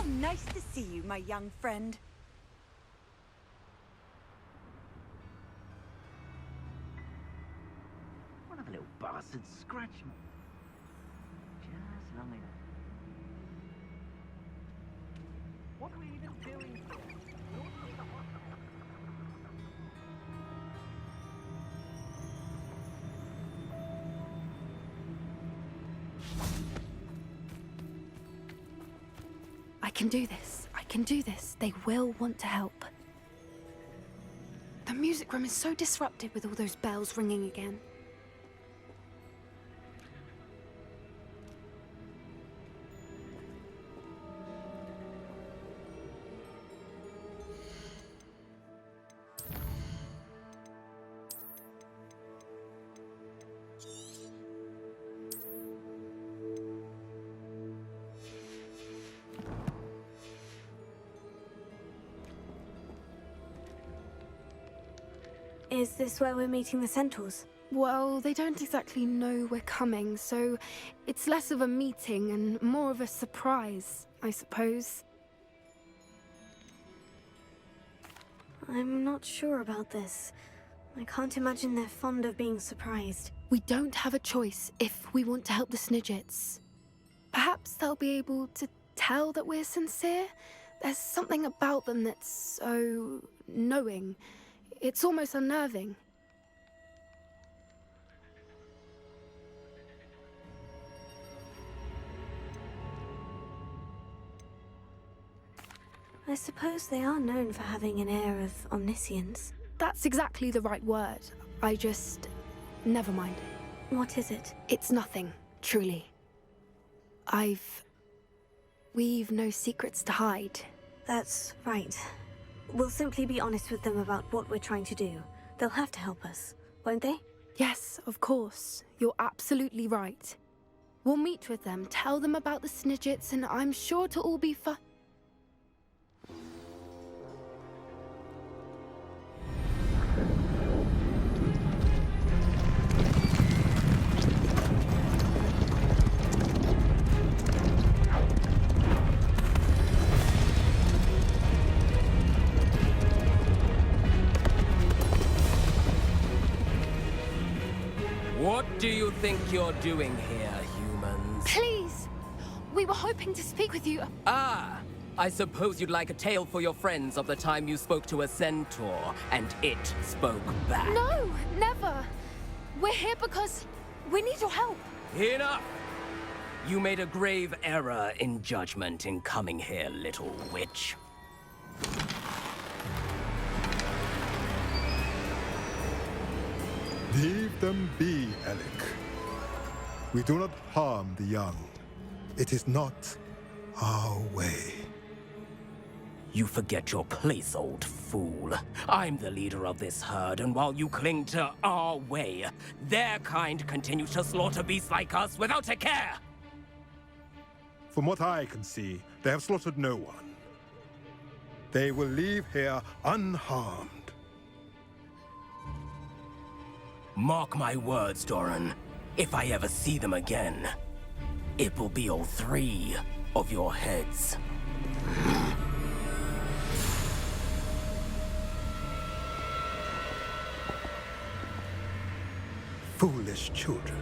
nice to see you, my young friend. One of the little bastards scratched me. Just long enough. What are we even doing here? I can do this. I can do this. They will want to help. The music room is so disrupted with all those bells ringing again. Is this where we're meeting the centaurs? Well, they don't exactly know we're coming, so it's less of a meeting and more of a surprise, I suppose. I'm not sure about this. I can't imagine they're fond of being surprised. We don't have a choice if we want to help the Snidgets. Perhaps they'll be able to tell that we're sincere? There's something about them that's so knowing. It's almost unnerving. I suppose they are known for having an air of omniscience. That's exactly the right word. Never mind. What is it? It's nothing, truly. We've no secrets to hide. That's right. We'll simply be honest with them about what we're trying to do. They'll have to help us, won't they? Yes, of course. You're absolutely right. We'll meet with them, tell them about the Snidgets, and I'm sure it'll all be fun. What do you think you're doing here, humans? Please! We were hoping to speak with you. Ah! I suppose you'd like a tale for your friends of the time you spoke to a centaur, and it spoke back. No, never! We're here because we need your help. Enough! You made a grave error in judgment in coming here, little witch. Leave them be, Alec. We do not harm the young. It is not our way. You forget your place, old fool. I'm the leader of this herd, and while you cling to our way, their kind continue to slaughter beasts like us without a care! From what I can see, they have slaughtered no one. They will leave here unharmed. Mark my words, Doran. If I ever see them again, it will be all 3 of your heads. Foolish children.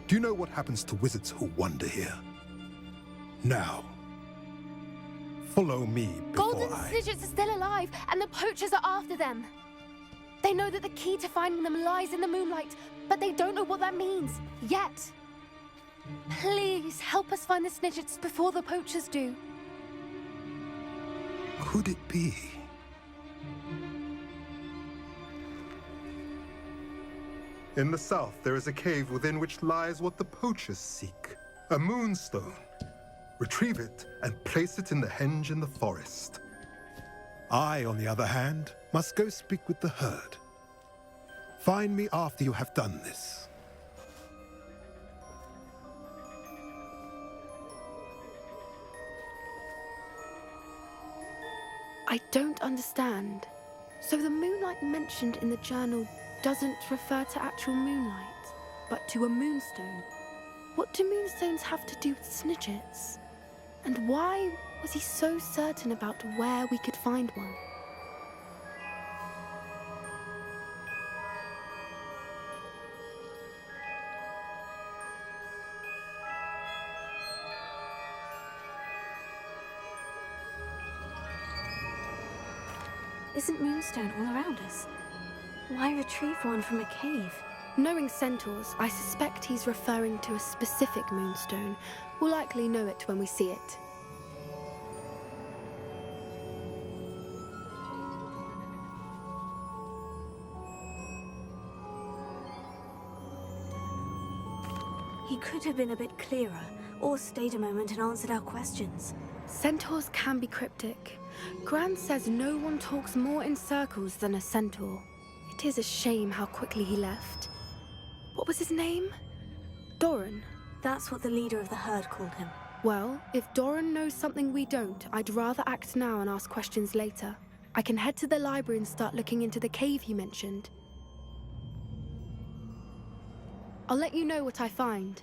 Do you know what happens to wizards who wander here? Now, follow me before Golden Snidgets are still alive, and the poachers are after them. They know that the key to finding them lies in the moonlight, but they don't know what that means, yet. Please, help us find the Snidgets before the poachers do. Could it be? In the south, there is a cave within which lies what the poachers seek. A moonstone. Retrieve it and place it in the henge in the forest. I, on the other hand, must go speak with the herd. Find me after you have done this. I don't understand. So the moonlight mentioned in the journal doesn't refer to actual moonlight, but to a moonstone. What do moonstones have to do with Snidgets? And why was he so certain about where we could find one? Isn't Moonstone all around us? Why retrieve one from a cave? Knowing centaurs, I suspect he's referring to a specific moonstone. We'll likely know it when we see it. He could have been a bit clearer, or stayed a moment and answered our questions. Centaurs can be cryptic. Gran says no one talks more in circles than a centaur. It is a shame how quickly he left. What was his name? Doran. That's what the leader of the herd called him. Well, if Doran knows something we don't, I'd rather act now and ask questions later. I can head to the library and start looking into the cave he mentioned. I'll let you know what I find.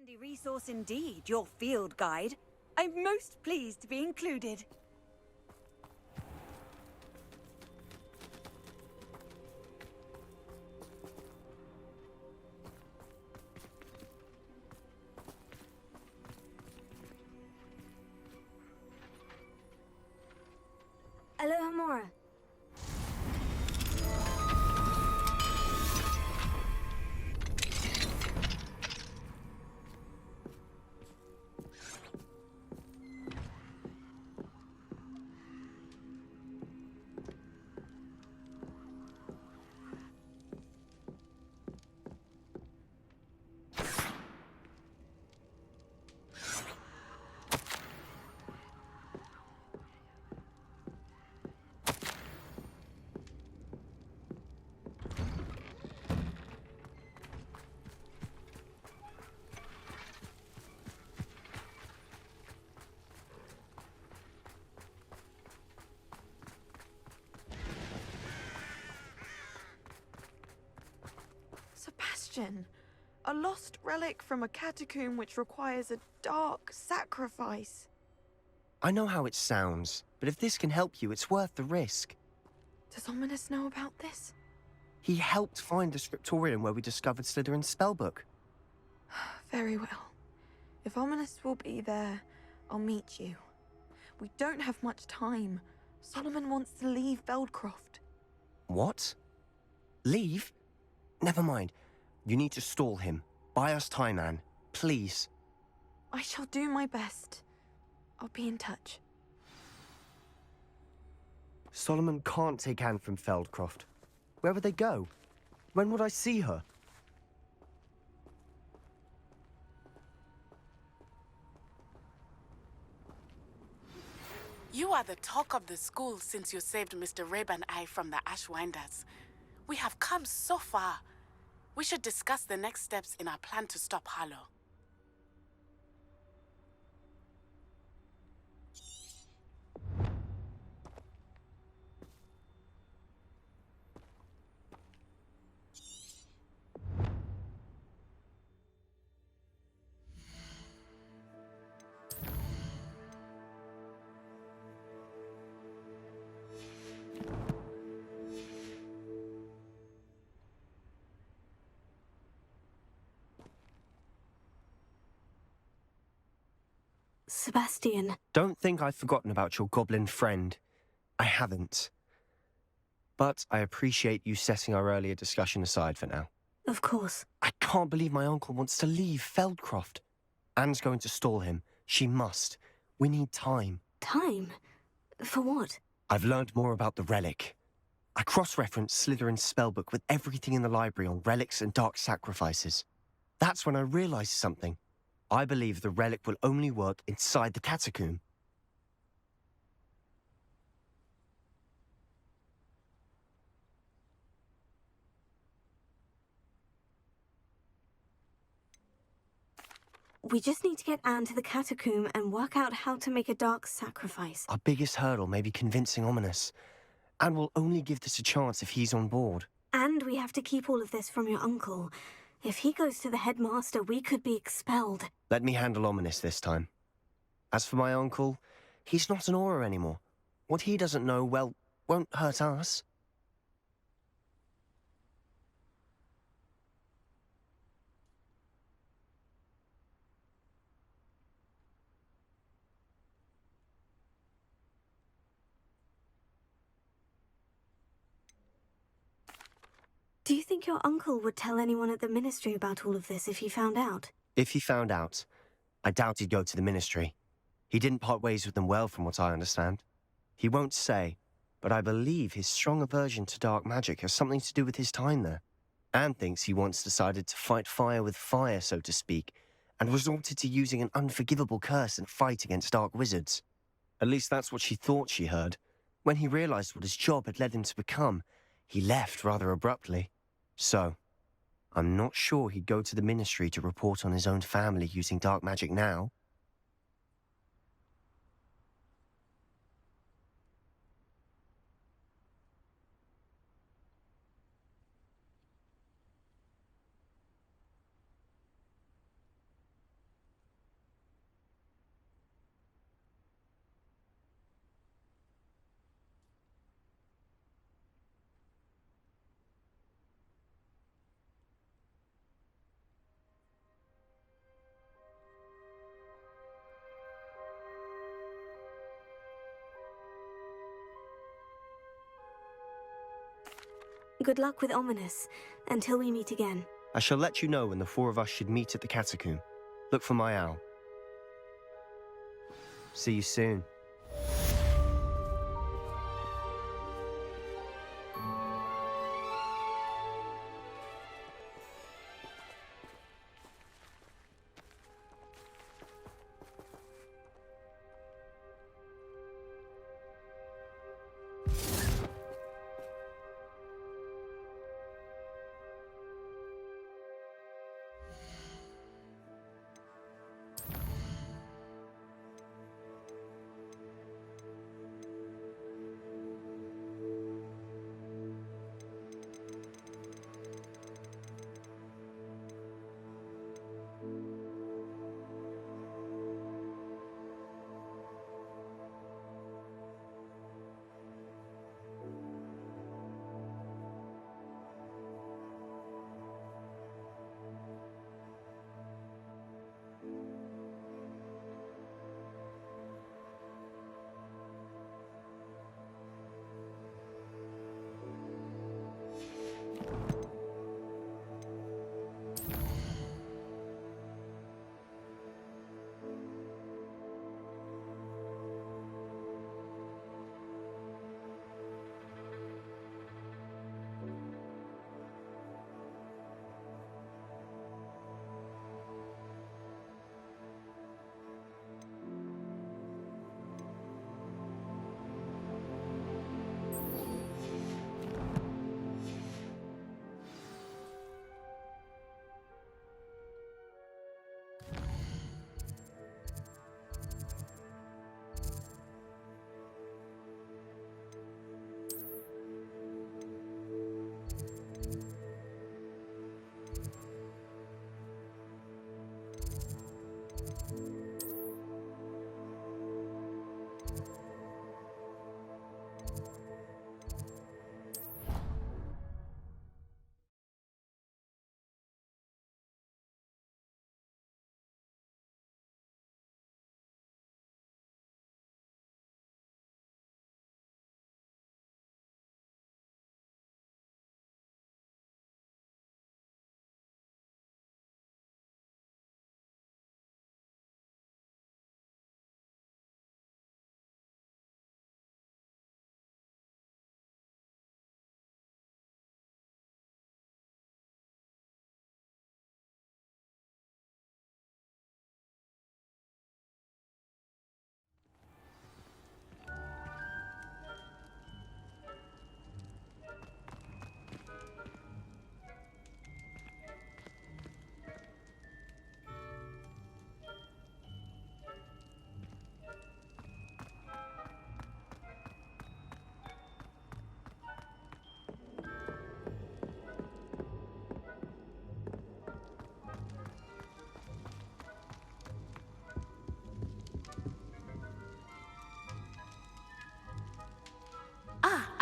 Handy resource indeed, your field guide. I'm most pleased to be included. Aloha Mora. question. A lost relic from a catacomb which requires a dark sacrifice. I know how it sounds, but if this can help you, it's worth the risk. Does Ominous know about this? He helped find the scriptorium where we discovered Slytherin's spellbook. Very well. If Ominous will be there, I'll meet you. We don't have much time. Solomon wants to leave Feldcroft. What? Leave? Never mind. You need to stall him. Buy us time, Anne. Please. I shall do my best. I'll be in touch. Solomon can't take Anne from Feldcroft. Where would they go? When would I see her? You are the talk of the school since you saved Mr. Rabe and I from the Ashwinders. We have come so far. We should discuss the next steps in our plan to stop Harlow. Sebastian. Don't think I've forgotten about your goblin friend. I haven't. But I appreciate you setting our earlier discussion aside for now. Of course. I can't believe my uncle wants to leave Feldcroft. Anne's going to stall him. She must. We need time. Time? For what? I've learned more about the relic. I cross-referenced Slytherin's spellbook with everything in the library on relics and dark sacrifices. That's when I realized something. I believe the relic will only work inside the catacomb. We just need to get Anne to the catacomb and work out how to make a dark sacrifice. Our biggest hurdle may be convincing Ominous. And we'll only give this a chance if he's on board. And we have to keep all of this from your uncle. If he goes to the headmaster, we could be expelled. Let me handle Ominous this time. As for my uncle, he's not an Auror anymore. What he doesn't know, well, won't hurt us. Do you think your uncle would tell anyone at the ministry about all of this if he found out? If he found out, I doubt he'd go to the ministry. He didn't part ways with them well, from what I understand. He won't say, but I believe his strong aversion to dark magic has something to do with his time there. Anne thinks he once decided to fight fire with fire, so to speak, and resorted to using an unforgivable curse in a fight against dark wizards. At least that's what she thought she heard. When he realized what his job had led him to become, he left rather abruptly. So, I'm not sure he'd go to the ministry to report on his own family using dark magic now. Good luck with Ominous, until we meet again. I shall let you know when the four of us should meet at the catacomb. Look for my owl. See you soon.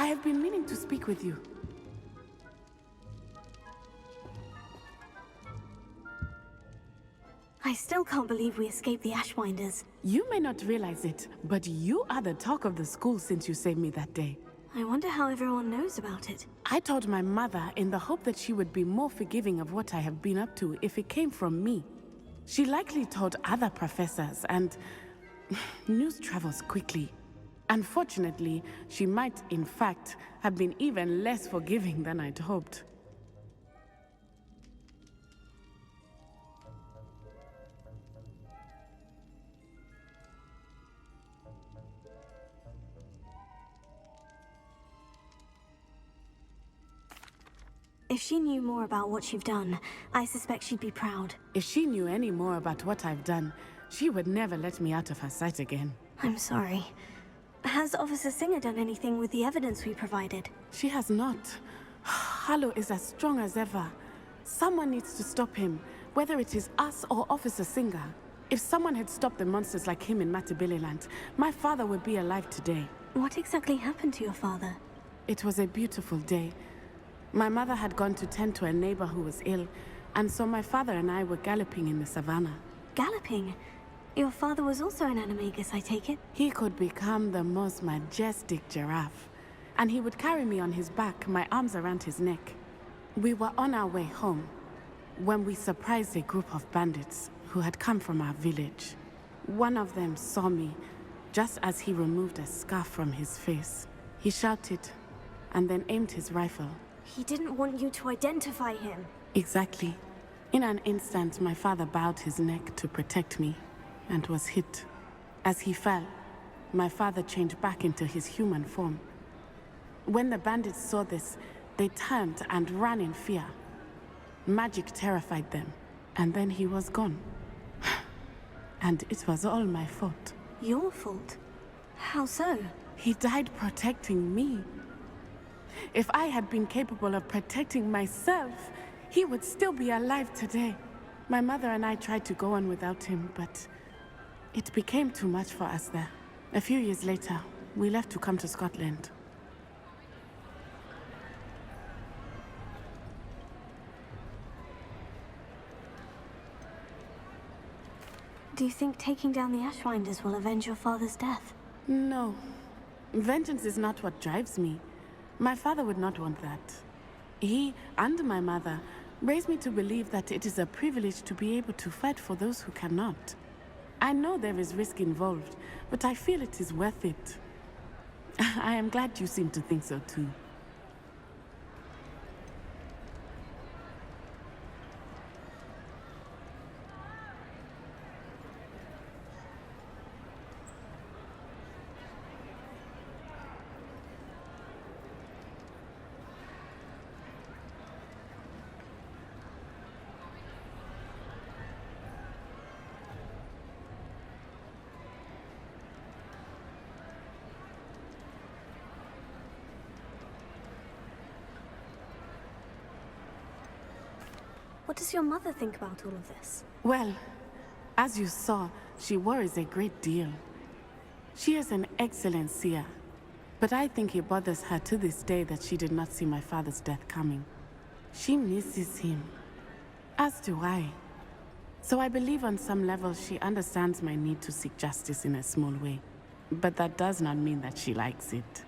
I have been meaning to speak with you. I still can't believe we escaped the Ashwinders. You may not realize it, but you are the talk of the school since you saved me that day. I wonder how everyone knows about it. I told my mother in the hope that she would be more forgiving of what I have been up to if it came from me. She likely told other professors, and news travels quickly. Unfortunately, she might, in fact, have been even less forgiving than I'd hoped. If she knew more about what you've done, I suspect she'd be proud. If she knew any more about what I've done, she would never let me out of her sight again. I'm sorry. Has Officer Singer done anything with the evidence we provided? She has not. Harlow is as strong as ever. Someone needs to stop him, whether it is us or Officer Singer. If someone had stopped the monsters like him in Matabeleland, my father would be alive today. What exactly happened to your father? It was a beautiful day. My mother had gone to tend to a neighbor who was ill, and so my father and I were galloping in the savannah. Galloping? Your father was also an animagus, I take it? He could become the most majestic giraffe, and he would carry me on his back, my arms around his neck. We were on our way home when we surprised a group of bandits who had come from our village. One of them saw me just as he removed a scarf from his face. He shouted and then aimed his rifle. He didn't want you to identify him. Exactly. In an instant, my father bowed his neck to protect me and was hit. As he fell, my father changed back into his human form. When the bandits saw this, they turned and ran in fear. Magic terrified them, and then he was gone. And it was all my fault. Your fault? How so? He died protecting me. If I had been capable of protecting myself, he would still be alive today. My mother and I tried to go on without him, but it became too much for us there. A few years later, we left to come to Scotland. Do you think taking down the Ashwinders will avenge your father's death? No. Vengeance is not what drives me. My father would not want that. He and my mother raised me to believe that it is a privilege to be able to fight for those who cannot. I know there is risk involved, but I feel it is worth it. I am glad you seem to think so too. What does your mother think about all of this? Well, as you saw, she worries a great deal. She is an excellent seer, but I think it bothers her to this day that she did not see my father's death coming. She misses him, as do I. So I believe on some level she understands my need to seek justice in a small way, but that does not mean that she likes it.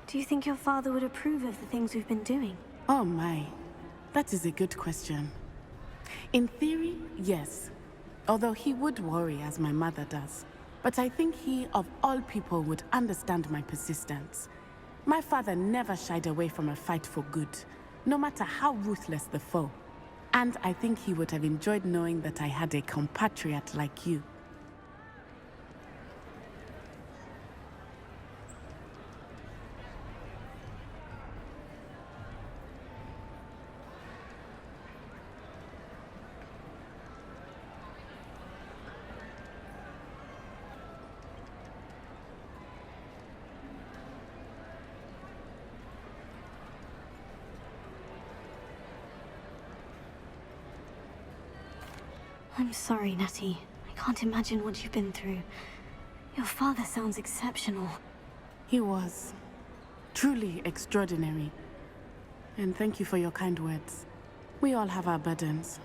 Do you think your father would approve of the things we've been doing? Oh my, that is a good question. In theory, yes. Although he would worry as my mother does. But I think he, of all people, would understand my persistence. My father never shied away from a fight for good, no matter how ruthless the foe. And I think he would have enjoyed knowing that I had a compatriot like you. I'm sorry, Natty. I can't imagine what you've been through. Your father sounds exceptional. He was truly extraordinary. And thank you for your kind words. We all have our burdens.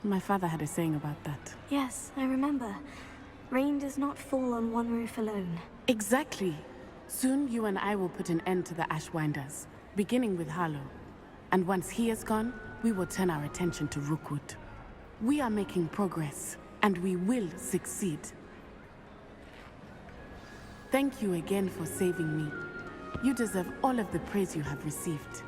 My father had a saying about that. Yes, I remember. Rain does not fall on one roof alone. Exactly. Soon you and I will put an end to the Ashwinders, beginning with Harlow. And once he is gone, we will turn our attention to Rookwood. We are making progress, and we will succeed. Thank you again for saving me. You deserve all of the praise you have received.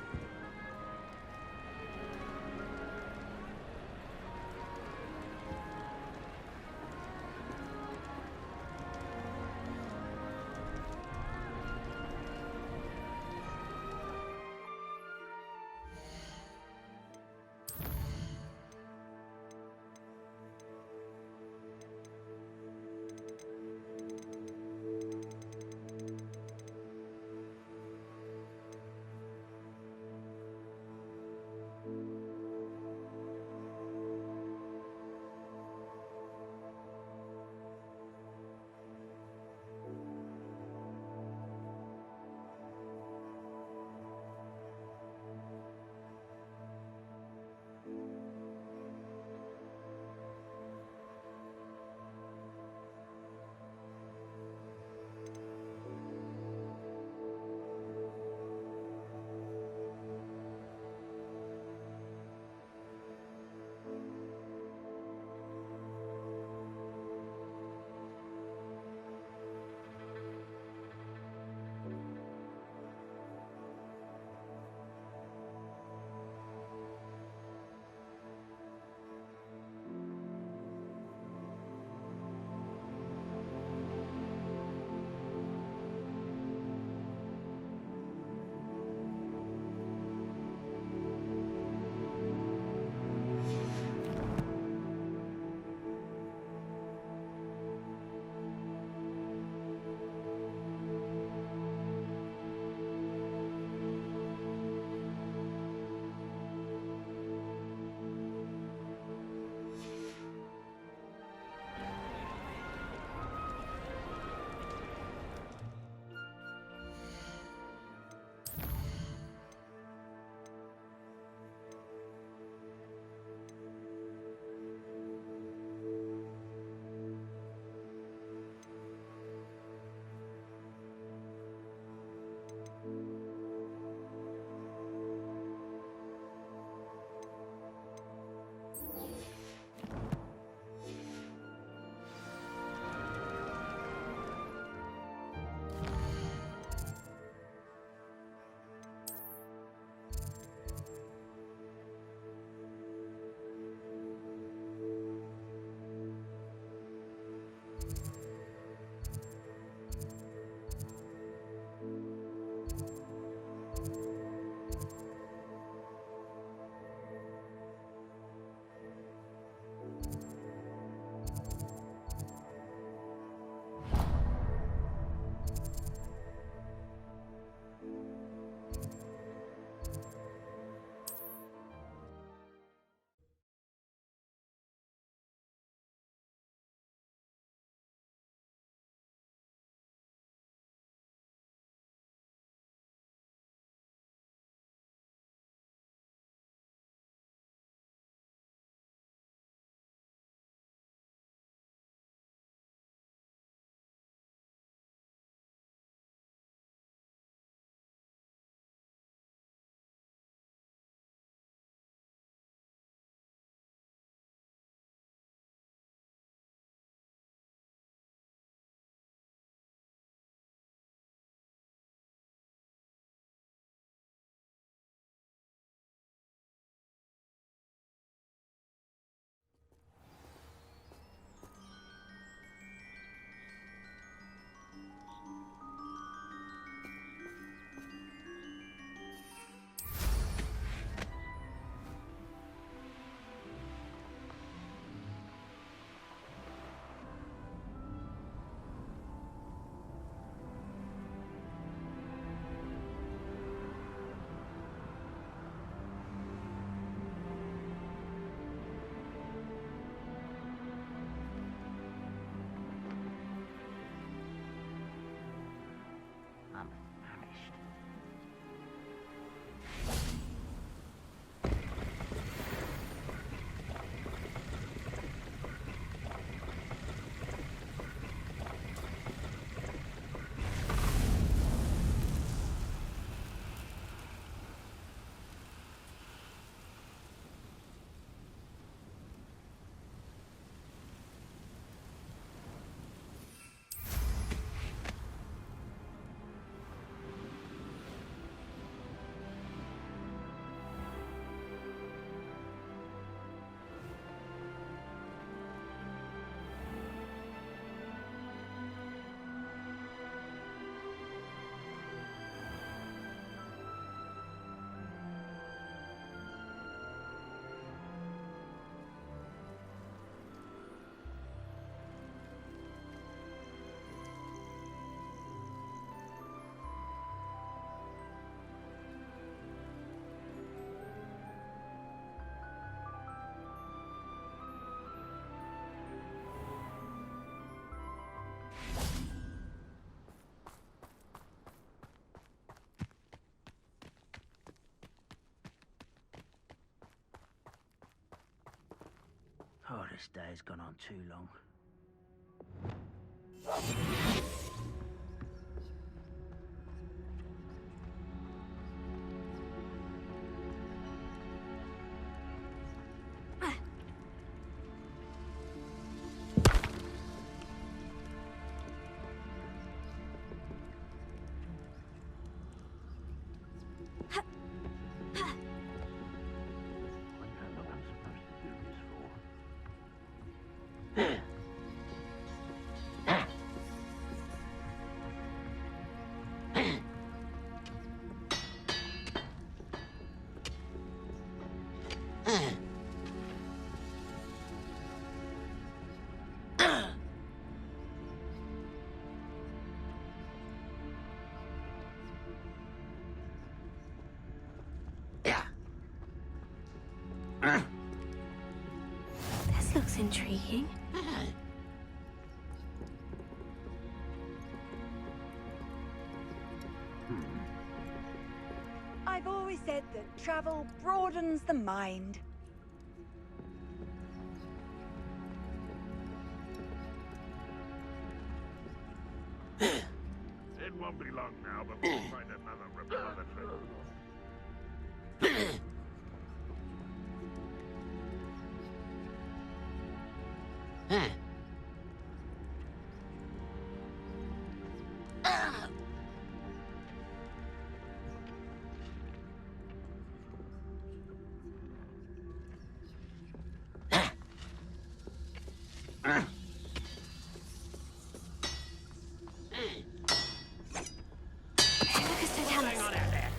Oh, this day has gone on too long. This looks intriguing. I've always said that travel broadens the mind. It won't be long now before we find another repository. Hang on out there.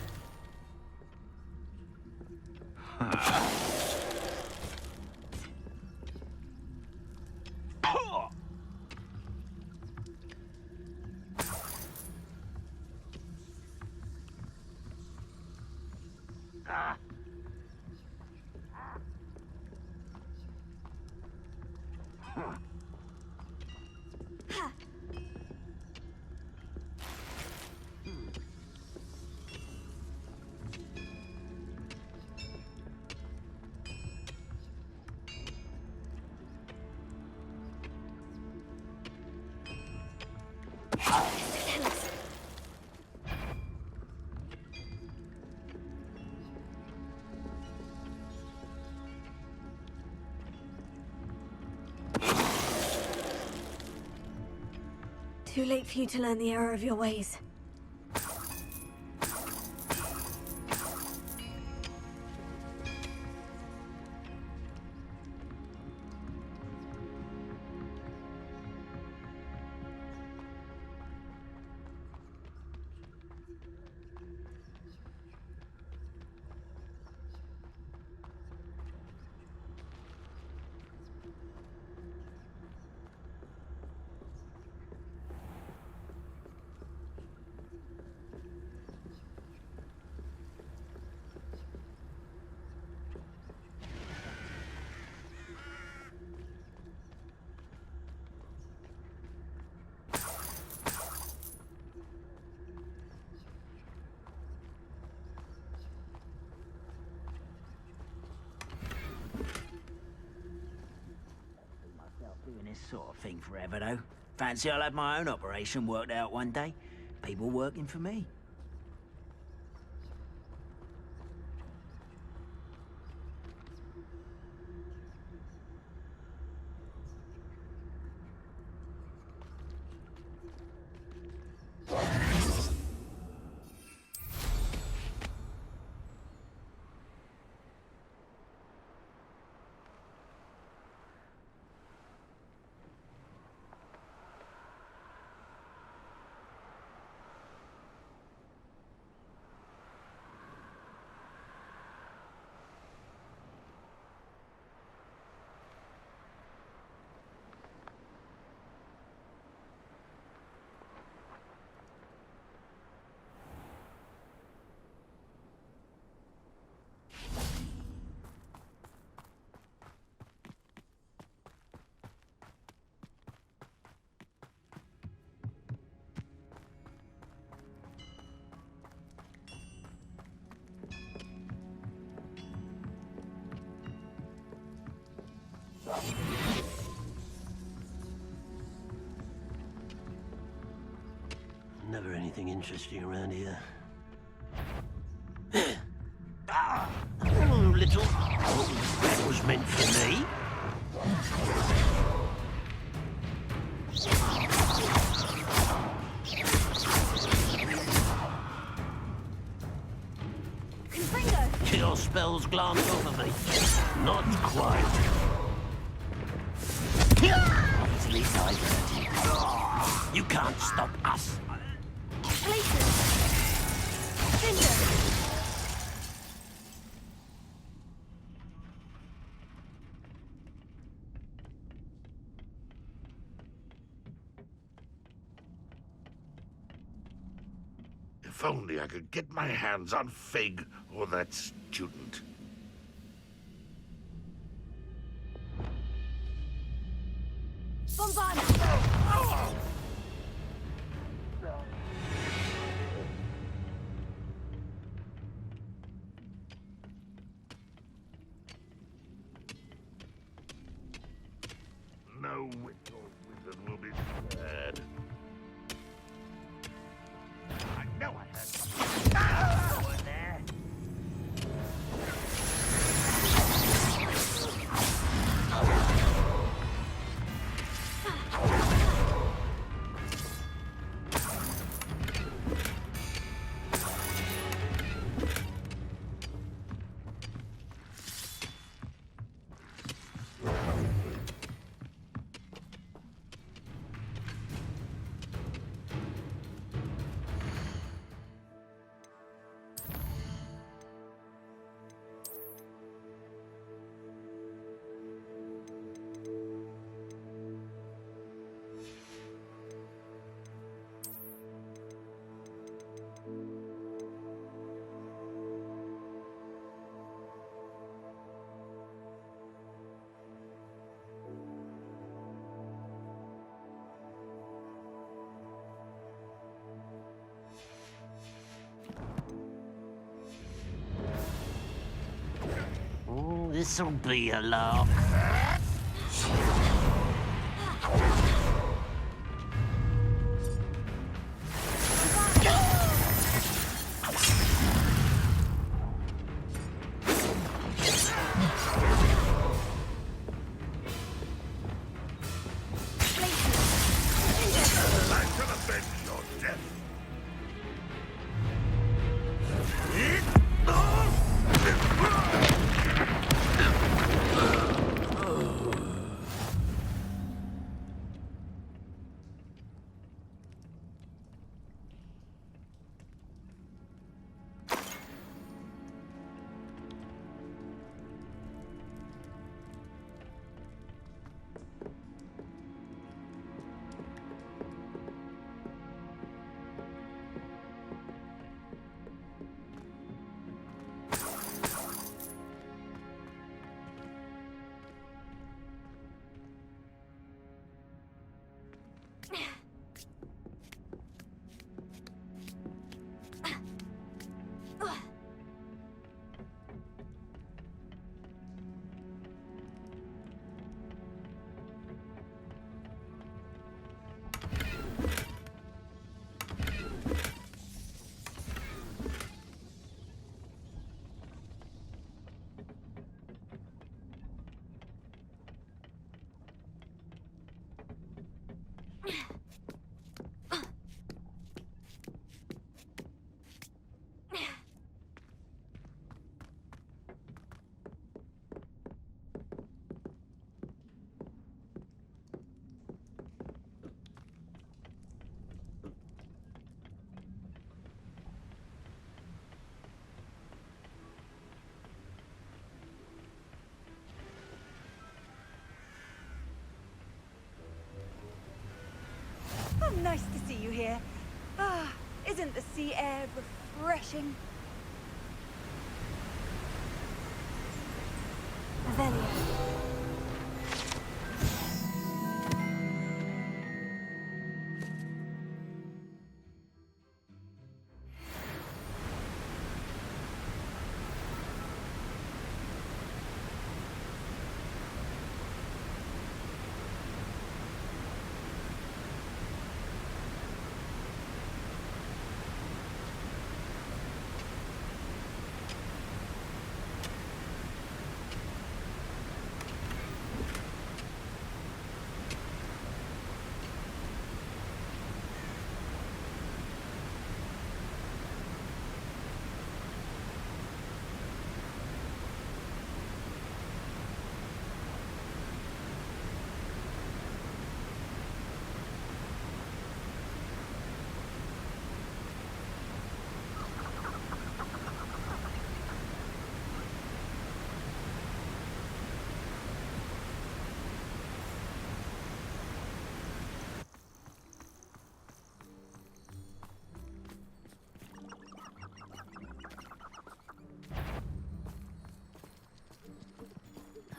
Too late for you to learn the error of your ways. Doing this sort of thing forever, though. Fancy I'll have my own operation worked out one day. People working for me. interesting around here. Hello, little. That was meant for me. Your spells glance over me. Not quite. Easily diverted. You can't stop us. If only I could get my hands on Fig or that student. No witch or wizard will be spared. I know I heard something. Over there. This'll be a lark. I shall avenge your death. Oh, nice to see you here. Ah, isn't the sea air refreshing? Avelia.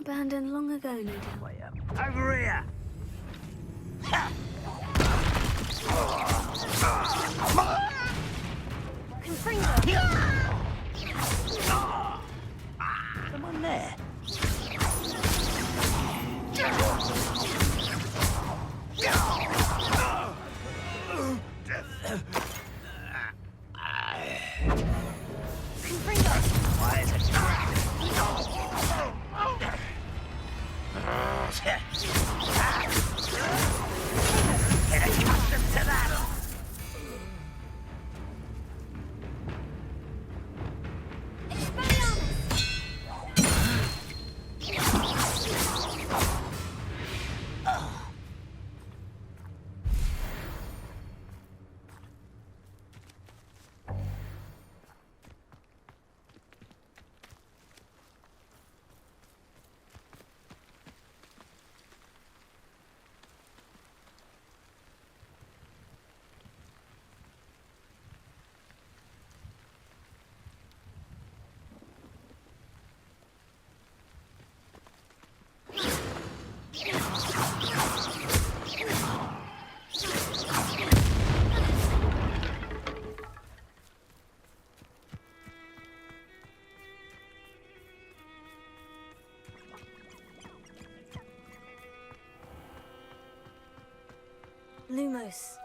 abandoned long ago, no doubt. Way up. Over here! Come on there. Why is it crap? Get accustomed to that. Lumos.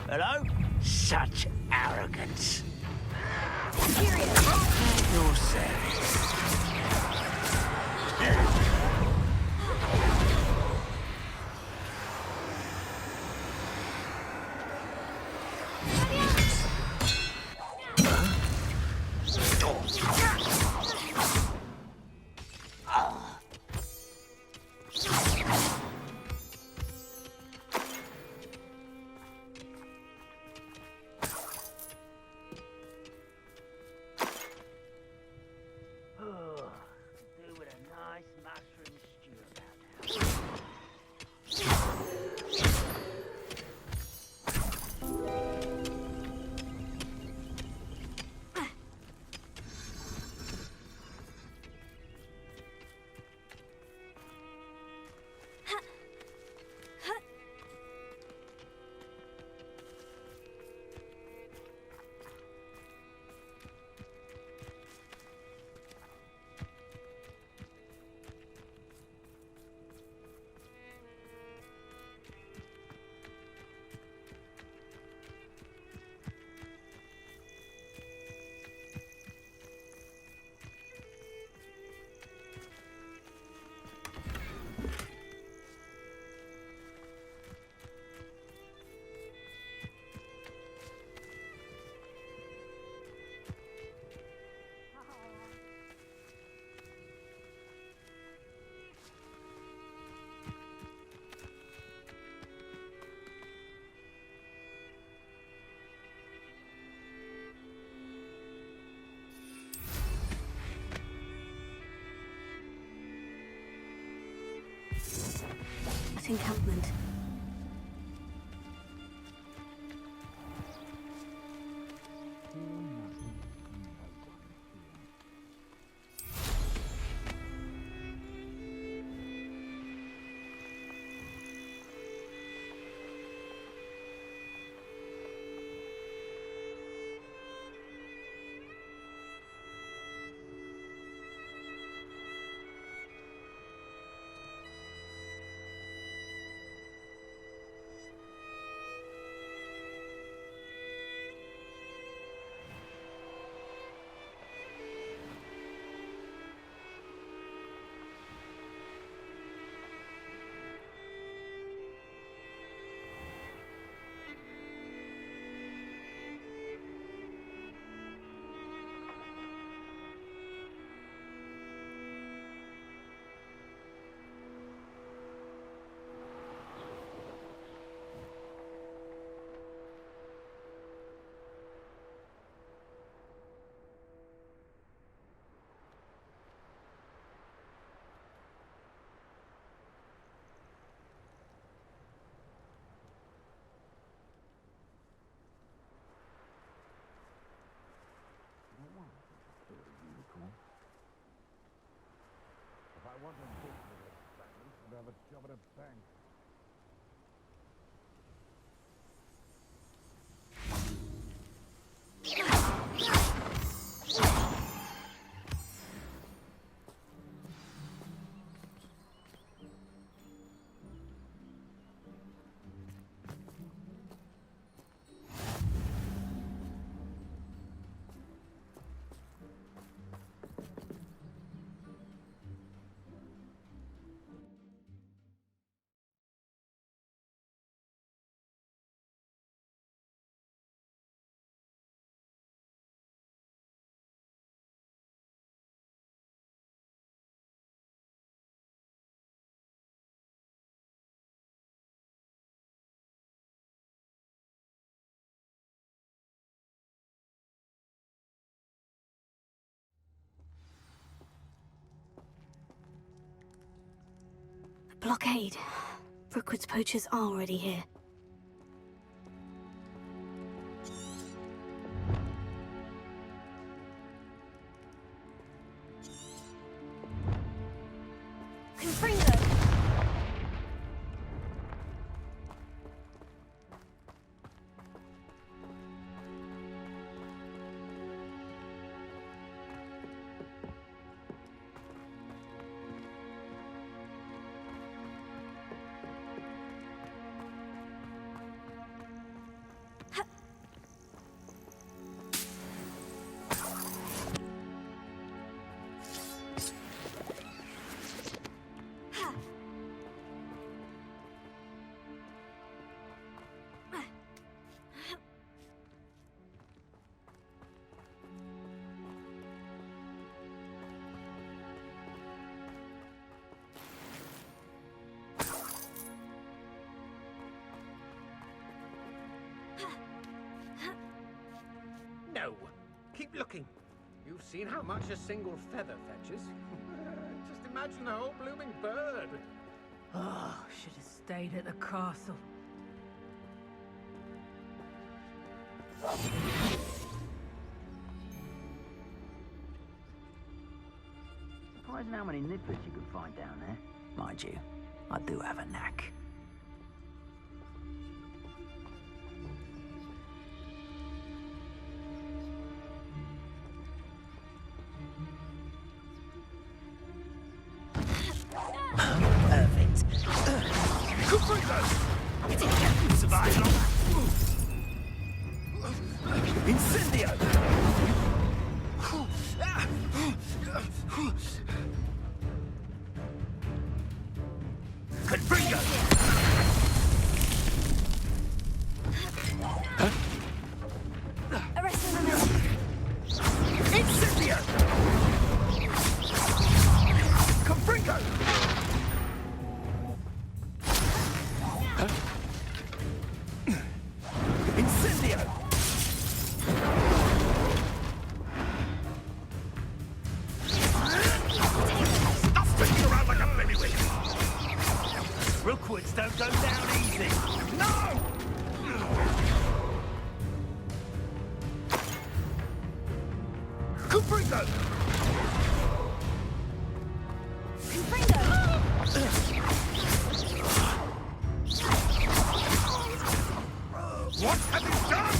Hello? Such arrogance. Your service. That encampment. Blockade. Brookwood's poachers are already here. Confringo! No. Keep looking. You've seen how much a single feather fetches. Just imagine a whole blooming bird. Oh, should have stayed at the castle. Surprising how many nippers you can find down there. Mind you, I do have a knack. Perfect. Survive long. Incendio! Confringo! Arresting them. Incendio! Confringo! Incendio! Stop spinning around like a baby. Rookwoods don't go down easy. No! Confringo! What have you done?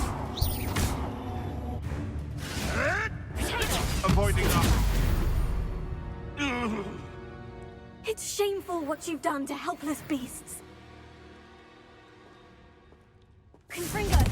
Avoiding us. It's shameful what you've done to helpless beasts. Confringo!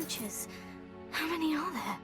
poachers. How many are there?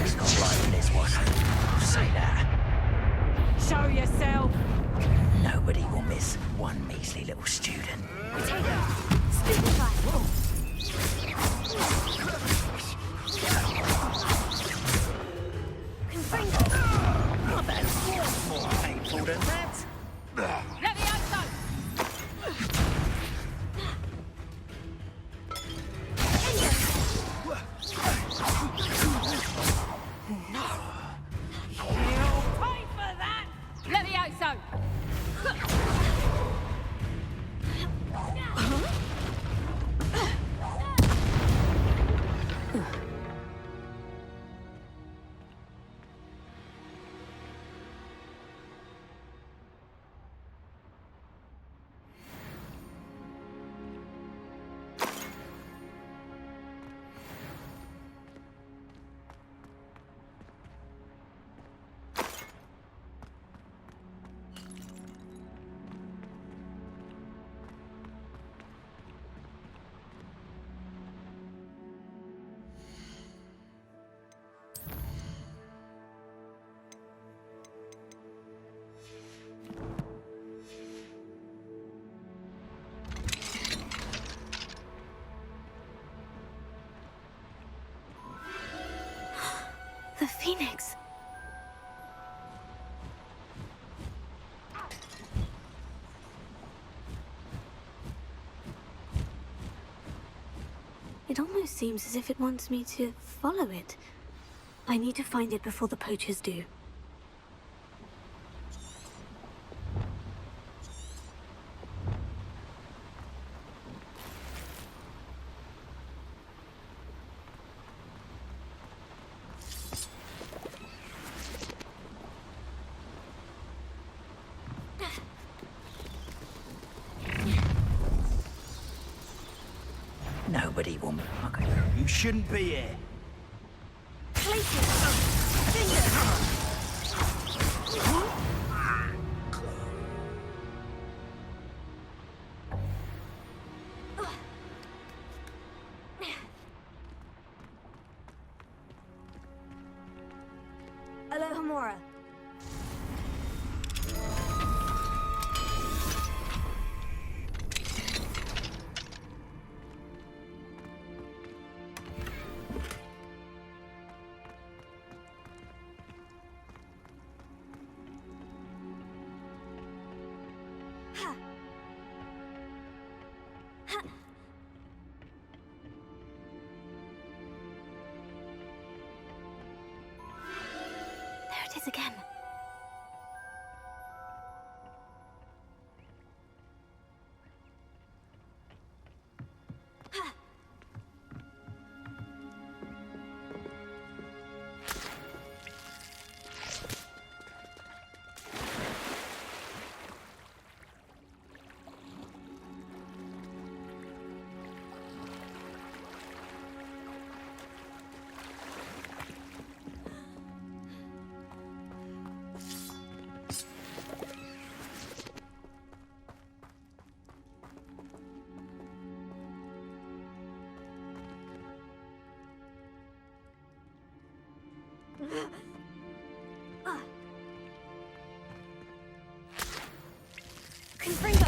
It's not like this one. Say that. Show yourself! Nobody will miss one measly little student. Take it! Stupefy! Oh, that's more painful than that. Levioso! You'll pay for that! Levioso! The Phoenix. It almost seems as if it wants me to follow it. I need to find it before the poachers do. Nobody will. Okay. You shouldn't be here. Alohomora. There it is again. Confringo!